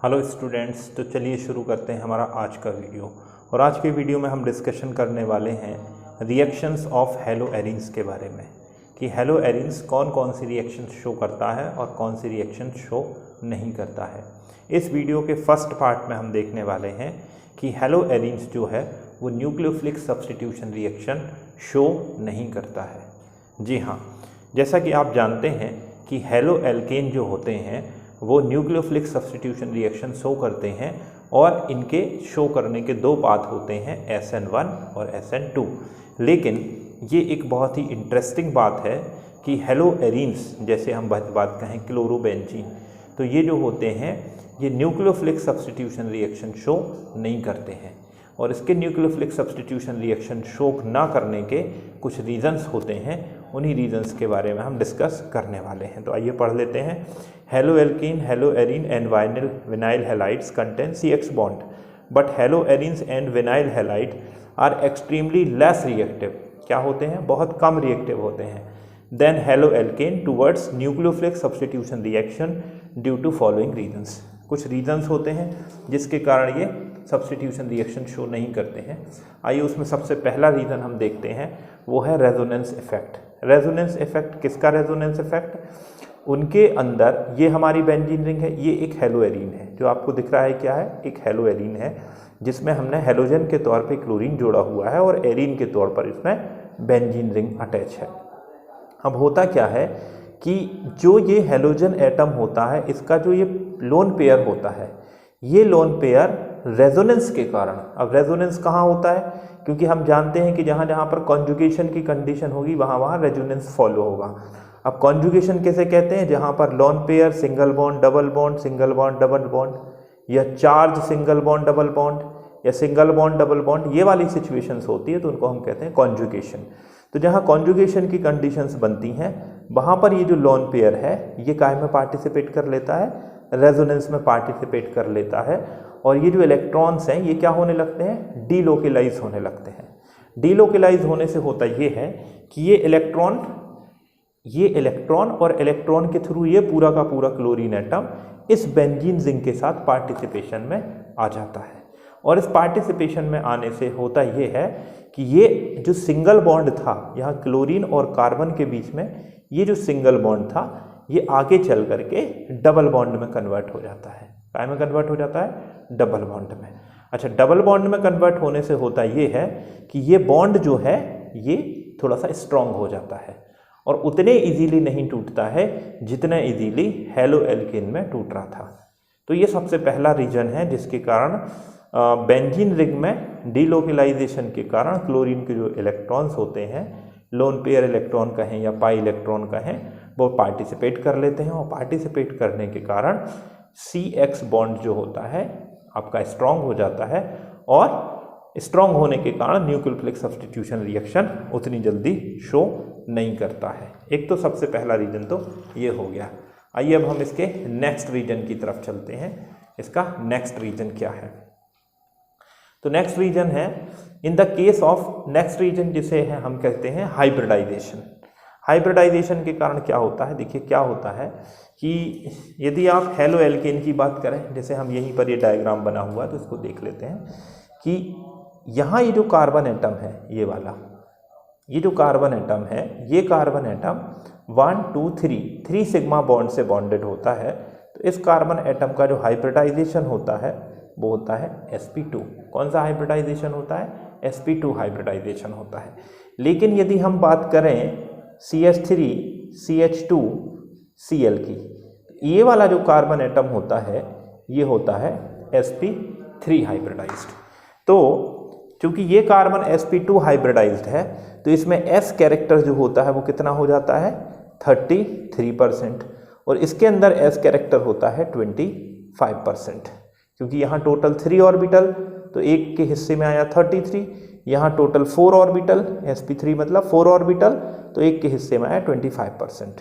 Hello students, तो चलिए शुरू करते हैं हमारा आज का वीडियो। और आज के वीडियो में हम डिस्कशन करने वाले हैं रिएक्शंस ऑफ हेलो एरिन्स के बारे में कि हेलो एरिन्स कौन कौन सी रिएक्शंस शो करता है और कौन सी रिएक्शन शो नहीं करता है। इस वीडियो के फर्स्ट पार्ट में हम देखने वाले हैं कि हेलो एरिन्स जो है वो न्यूक्लियोफिलिक सब्स्टिट्यूशन रिएक्शन शो नहीं करता है। जी हाँ, जैसा कि आप जानते हैं कि हेलो एल्केन जो होते हैं वो न्यूक्लियोफिलिक सब्स्टिट्यूशन रिएक्शन शो करते हैं और इनके शो करने के दो पाथ होते हैं SN1 और SN2। लेकिन ये एक बहुत ही इंटरेस्टिंग बात है कि हेलो एरिन्स, जैसे हम बात कहें क्लोरोबेंजीन, तो ये जो होते हैं ये न्यूक्लियोफिलिक सब्स्टिट्यूशन रिएक्शन शो नहीं करते हैं। और इसके न्यूक्लियोफिलिक सब्स्टिट्यूशन रिएक्शन शो ना करने के कुछ रीजंस होते हैं, उन्हीं रीजंस के बारे में हम डिस्कस करने वाले हैं। तो आइए पढ़ लेते हैं। Haloalkane, haloarene and vinyl halides contain CX bond, but haloarenes and vinyl halide are extremely less reactive. क्या होते हैं? बहुत कम रिएक्टिव होते हैं than haloalkane towards nucleophilic substitution reaction due to following reasons. कुछ reasons होते हैं जिसके कारण ये सब्स्टिट्यूशन रिएक्शन शो नहीं करते हैं। आइए उसमें सबसे पहला रीज़न हम देखते हैं, वो है रेजोनेंस इफेक्ट। रेजोनेंस इफेक्ट किसका? रेजोनेंस इफेक्ट उनके अंदर, ये हमारी बेंजीन रिंग है, ये एक हेलो एरीन है। जो आपको दिख रहा है क्या है? एक हेलो एरीन है जिसमें हमने हेलोजन के तौर पे क्लोरीन जोड़ा हुआ है और एरीन के तौर पर इसमें बेंजीन रिंग अटैच है। अब होता क्या है कि जो ये हेलोजन एटम होता है, इसका जो ये लोन पेयर होता है, ये लोन पेयर रेजोनेंस के कारण, अब रेजोनेंस कहाँ होता है? क्योंकि हम जानते हैं कि जहाँ जहाँ पर कॉन्जुगेशन की कंडीशन होगी वहाँ वहाँ रेजोनेंस फॉलो होगा। अब कॉन्जुगेशन कैसे कहते हैं? जहाँ पर lone pair single bond double bond, single bond double bond, या charge single bond double bond, या सिंगल बॉन्ड डबल बॉन्ड, ये वाली सिचुएशंस होती है तो उनको हम कहते हैं कॉन्जुगेशन। तो जहाँ कॉन्जुगेशन की कंडीशंस बनती हैं वहाँ पर ये जो लोन पेयर है ये काय में पार्टिसिपेट कर लेता है? रेजोनेंस में पार्टिसिपेट कर लेता है। और ये जो इलेक्ट्रॉन्स हैं ये क्या होने लगते हैं? डीलोकेलाइज होने लगते हैं। डीलोकेलाइज होने से होता ये है कि ये इलेक्ट्रॉन और इलेक्ट्रॉन के थ्रू ये पूरा का पूरा क्लोरीन एटम इस बेंजीन रिंग के साथ पार्टिसिपेशन में आ जाता है। और इस पार्टिसिपेशन में आने से होता ये है कि ये जो सिंगल बॉन्ड था यहाँ क्लोरीन और कार्बन के बीच में, ये जो सिंगल बॉन्ड था ये आगे चल करके डबल बॉन्ड में कन्वर्ट हो जाता है। काय में कन्वर्ट हो जाता है? डबल बॉन्ड में। अच्छा, डबल बॉन्ड में कन्वर्ट होने से होता ये है कि ये बॉन्ड जो है ये थोड़ा सा स्ट्रांग हो जाता है और उतने इजीली नहीं टूटता है जितने इजीली हेलो एल्केन में टूट रहा था। तो ये सबसे पहला रीजन है जिसके कारण बेंजीन रिंग में डीलोकेलाइजेशन के कारण क्लोरीन के जो इलेक्ट्रॉन्स होते हैं, लोन पेयर इलेक्ट्रॉन कहें या पाई इलेक्ट्रॉन कहें, वो पार्टिसिपेट कर लेते हैं। और पार्टिसिपेट करने के कारण CX बॉन्ड जो होता है आपका स्ट्रांग हो जाता है और स्ट्रांग होने के कारण न्यूक्लियोफिलिक सब्स्टिट्यूशन रिएक्शन उतनी जल्दी शो नहीं करता है। एक तो सबसे पहला रीजन तो ये हो गया। आइए अब हम इसके नेक्स्ट रीजन की तरफ चलते हैं। इसका नेक्स्ट रीजन क्या है? तो नेक्स्ट रीजन है, in the case of next reason जिसे है हम कहते हैं हाइब्रिडाइजेशन। हाइब्रिडाइजेशन के कारण क्या होता है? देखिए क्या होता है कि यदि आप हेलो एल्केन की बात करें, जैसे हम यहीं पर ये डायग्राम बना हुआ है तो इसको देख लेते हैं कि यहाँ ये जो कार्बन एटम है, ये वाला, ये जो कार्बन एटम है, ये कार्बन एटम 1 2 3 सिग्मा बॉन्ड से बॉन्डेड होता है। तो इस कार्बन एटम का जो हाइब्रिडाइजेशन होता है वो होता है sp2। कौन सा हाइब्रिडाइजेशन होता है? sp2 हाइब्रिडाइजेशन होता है। लेकिन यदि हम बात करें CH3 CH2 Cl की, ये वाला जो कार्बन एटम होता है ये होता है sp3 हाइब्रिडाइज्ड। तो चूंकि ये कार्बन sp2 हाइब्रिडाइज्ड है तो इसमें s कैरेक्टर जो होता है वो कितना हो जाता है? 33%। और इसके अंदर s कैरेक्टर होता है 25%। क्योंकि यहाँ टोटल 3 ऑर्बिटल, तो एक के हिस्से में आया 33, यहाँ टोटल 4 ऑर्बिटल, sp3 मतलब 4 ऑर्बिटल, तो एक के हिस्से में आया 25%।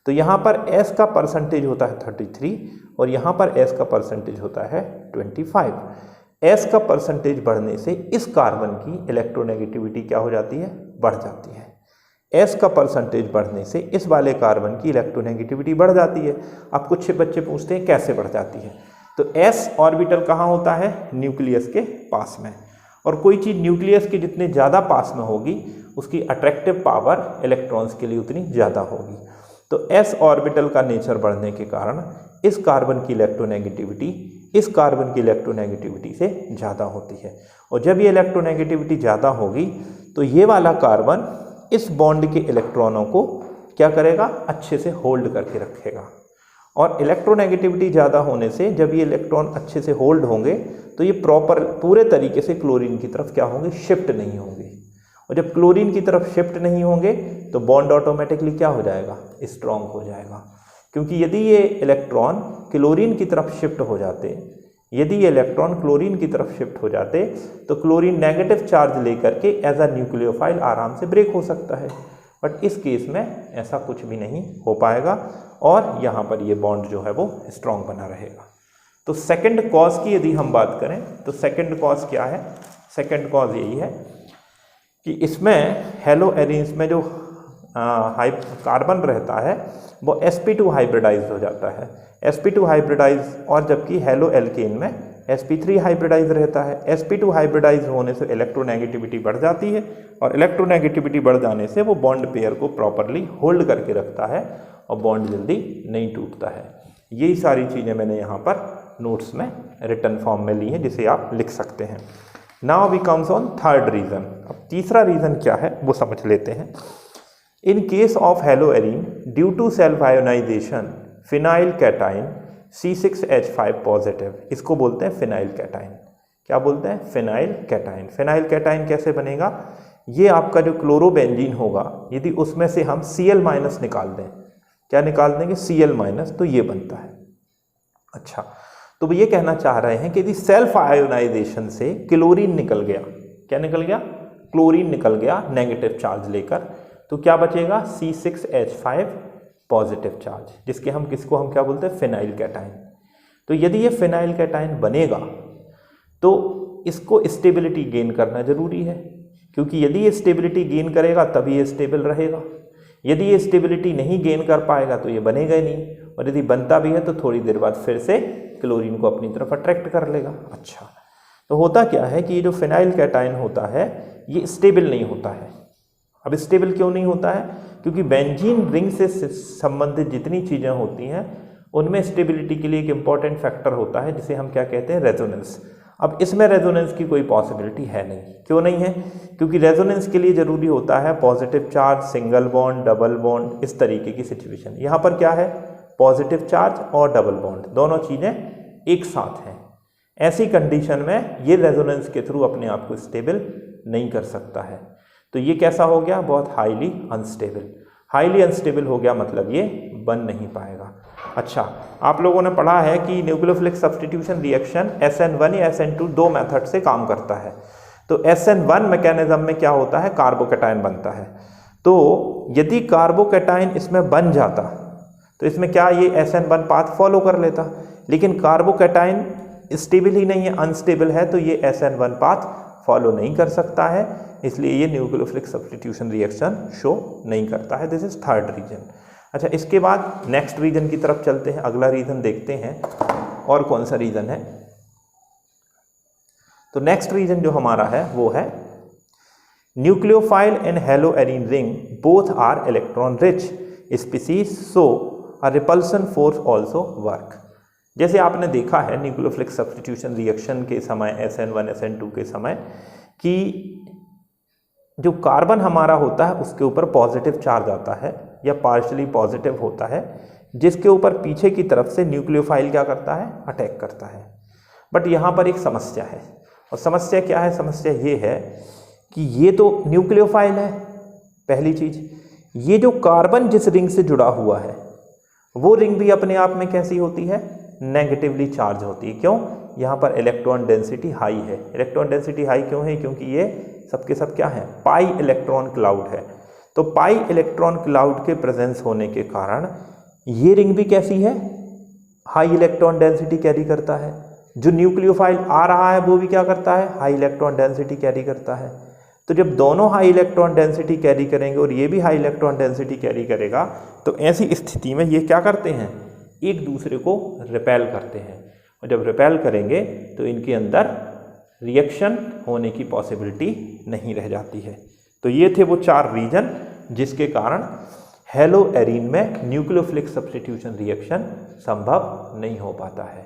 तो यहाँ पर s का परसेंटेज होता है 33 और यहाँ पर s का परसेंटेज होता है 25। s का परसेंटेज बढ़ने से इस कार्बन की इलेक्ट्रोनेगेटिविटी क्या हो जाती है? बढ़ जाती है। S का परसेंटेज बढ़ने से इस वाले कार्बन की इलेक्ट्रोनेगेटिविटी बढ़ जाती है। अब कुछ बच्चे पूछते हैं कैसे बढ़ जाती है? तो s ऑर्बिटल कहाँ होता है? न्यूक्लियस के पास में। और कोई चीज़ न्यूक्लियस के जितने ज़्यादा पास में होगी उसकी अट्रैक्टिव पावर इलेक्ट्रॉन्स के लिए उतनी ज़्यादा होगी। तो s ऑर्बिटल का नेचर बढ़ने के कारण इस कार्बन की इलेक्ट्रोनेगेटिविटी इस कार्बन की इलेक्ट्रोनेगेटिविटी से ज़्यादा होती है। और जब ये इलेक्ट्रोनेगेटिविटी ज़्यादा होगी तो ये वाला कार्बन इस बॉन्ड के इलेक्ट्रॉनों को क्या करेगा? अच्छे से होल्ड करके रखेगा। और इलेक्ट्रोनेगेटिविटी ज़्यादा होने से जब ये इलेक्ट्रॉन अच्छे से होल्ड होंगे तो ये पूरे तरीके से क्लोरीन की तरफ क्या होंगे? शिफ्ट नहीं होंगे। और जब क्लोरीन की तरफ शिफ्ट नहीं होंगे तो बॉन्ड ऑटोमेटिकली क्या हो जाएगा? स्ट्रॉन्ग हो जाएगा। क्योंकि यदि ये इलेक्ट्रॉन क्लोरीन की तरफ शिफ्ट हो जाते तो क्लोरीन नेगेटिव चार्ज लेकर के एज अ न्यूक्लियोफाइल आराम से ब्रेक हो सकता है। बट इस केस में ऐसा कुछ भी नहीं हो पाएगा और यहाँ पर ये बॉन्ड जो है वो स्ट्रॉन्ग बना रहेगा। तो सेकंड कॉज की यदि हम बात करें तो सेकंड कॉज क्या है? सेकंड कॉज यही है कि इसमें हेलो एरीन्स में जो कार्बन रहता है वो sp2 हाइब्रिडाइज हो जाता है। sp2 हाइब्रिडाइज, और जबकि हेलो एल्केन में sp3 हाइब्रिडाइज रहता है। sp2 हाइब्रिडाइज होने से इलेक्ट्रोनेगेटिविटी बढ़ जाती है और इलेक्ट्रोनेगेटिविटी बढ़ जाने से वो बॉन्ड पेयर को प्रॉपरली होल्ड करके रखता है और बॉन्ड जल्दी नहीं टूटता है। यही सारी चीज़ें मैंने यहाँ पर नोट्स में रिटन फॉर्म में ली हैं जिसे आप लिख सकते हैं। Now we comes on third reason. अब तीसरा रीज़न क्या है वो समझ लेते हैं। In case of haloarine, due to self-ionization, phenyl cation C6H5 positive, इसको बोलते हैं फिनाइल कैटाइन। क्या बोलते हैं? Phenyl cation. फिनाइल कैटाइन कैसे बनेगा? ये आपका जो क्लोरोबेंजीन होगा यदि उसमें से हम Cl- निकाल दें, क्या निकाल देंगे? Cl- तो ये बनता है। अच्छा, तो ये कहना चाह रहे हैं कि यदि सेल्फ आयोनाइजेशन से क्लोरीन निकल गया, क्या निकल गया? क्लोरीन निकल गया नेगेटिव चार्ज लेकर, तो क्या बचेगा? C6H5 पॉजिटिव चार्ज, किसको हम क्या बोलते हैं? Phenyl cation. तो यदि ये फिनाइल कैटाइन बनेगा तो इसको स्टेबिलिटी गेन करना जरूरी है, क्योंकि यदि ये स्टेबिलिटी गेन करेगा तभी ये स्टेबल रहेगा। यदि ये स्टेबिलिटी नहीं गेन कर पाएगा तो ये बनेगा ही नहीं, और यदि बनता भी है तो थोड़ी देर बाद फिर से क्लोरीन को अपनी तरफ अट्रैक्ट कर लेगा। अच्छा, तो होता क्या है कि ये जो फिनाइल कैटाइन होता है ये स्टेबल नहीं होता है। अब स्टेबल क्यों नहीं होता है? क्योंकि बेंजीन रिंग से संबंधित जितनी चीज़ें होती हैं उनमें स्टेबिलिटी के लिए एक इम्पॉर्टेंट फैक्टर होता है जिसे हम क्या कहते हैं? रेजोनेंस। अब इसमें रेजोनेंस की कोई पॉसिबिलिटी है नहीं। क्यों नहीं है? क्योंकि रेजोनेंस के लिए ज़रूरी होता है positive charge, single bond, double bond, इस तरीके की सिचुएशन। यहाँ पर क्या है? पॉजिटिव चार्ज और डबल बॉन्ड, दोनों चीज़ें एक साथ हैं। ऐसी कंडीशन में ये रेजोनेंस के थ्रू अपने आप को स्टेबल नहीं कर सकता है। तो ये कैसा हो गया? बहुत हाईली अनस्टेबल। हाईली अनस्टेबल हो गया मतलब ये बन नहीं पाएगा। अच्छा, आप लोगों ने पढ़ा है कि न्यूक्लियोफिलिक सब्स्टिट्यूशन रिएक्शन SN1 या SN2 दो मेथड से काम करता है। तो SN1 मैकेनिज्म में क्या होता है? कार्बोकैटायन बनता है। तो यदि कार्बोकैटायन इसमें बन जाता तो इसमें क्या ये SN1 पाथ फॉलो कर लेता, लेकिन कार्बोकैटायन स्टेबल ही नहीं है, अनस्टेबल है, तो ये SN1 पाथ फॉलो नहीं कर सकता है, इसलिए ये न्यूक्लियोफिलिक सब्स्टिट्यूशन रिएक्शन शो नहीं करता है। This is third reason. अच्छा, इसके बाद नेक्स्ट रीजन की तरफ चलते हैं। अगला रीजन देखते हैं और कौन सा रीजन है। तो नेक्स्ट रीजन जो हमारा है वो है nucleophile and haloarene ring both are electron rich species, so uh repulsion force also work. जैसे आपने देखा है न्यूक्लियोफिलिक सब्स्टिट्यूशन रिएक्शन के समय SN1 SN2 के समय कि जो कार्बन हमारा होता है उसके ऊपर पॉजिटिव चार्ज आता है या पार्शियली पॉजिटिव होता है, जिसके ऊपर पीछे की तरफ से न्यूक्लियोफाइल क्या करता है? अटैक करता है। बट यहाँ पर एक समस्या है, और समस्या क्या है? समस्या ये है कि ये तो न्यूक्लियोफाइल है, पहली चीज। ये जो कार्बन जिस रिंग से जुड़ा हुआ है वो रिंग भी अपने आप में कैसी होती है? नेगेटिवली चार्ज होती है। क्यों? यहाँ पर इलेक्ट्रॉन डेंसिटी हाई है। इलेक्ट्रॉन डेंसिटी हाई क्यों है? क्योंकि ये सबके सब क्या है? पाई इलेक्ट्रॉन क्लाउड है। तो पाई इलेक्ट्रॉन क्लाउड के प्रेजेंस होने के कारण ये रिंग भी कैसी है? हाई इलेक्ट्रॉन डेंसिटी कैरी करता है। जो न्यूक्लियोफाइल आ रहा है वो भी क्या करता है? हाई इलेक्ट्रॉन डेंसिटी कैरी करता है। तो जब दोनों हाई इलेक्ट्रॉन डेंसिटी कैरी करेंगे और ये भी हाई इलेक्ट्रॉन डेंसिटी कैरी करेगा, तो ऐसी स्थिति में ये क्या करते हैं? एक दूसरे को रिपेल करते हैं। और जब रिपेल करेंगे तो इनके अंदर रिएक्शन होने की पॉसिबिलिटी नहीं रह जाती है। तो ये थे वो 4 रीजन जिसके कारण हेलोएरीन में न्यूक्लियोफिलिक सब्स्टिट्यूशन रिएक्शन संभव नहीं हो पाता है।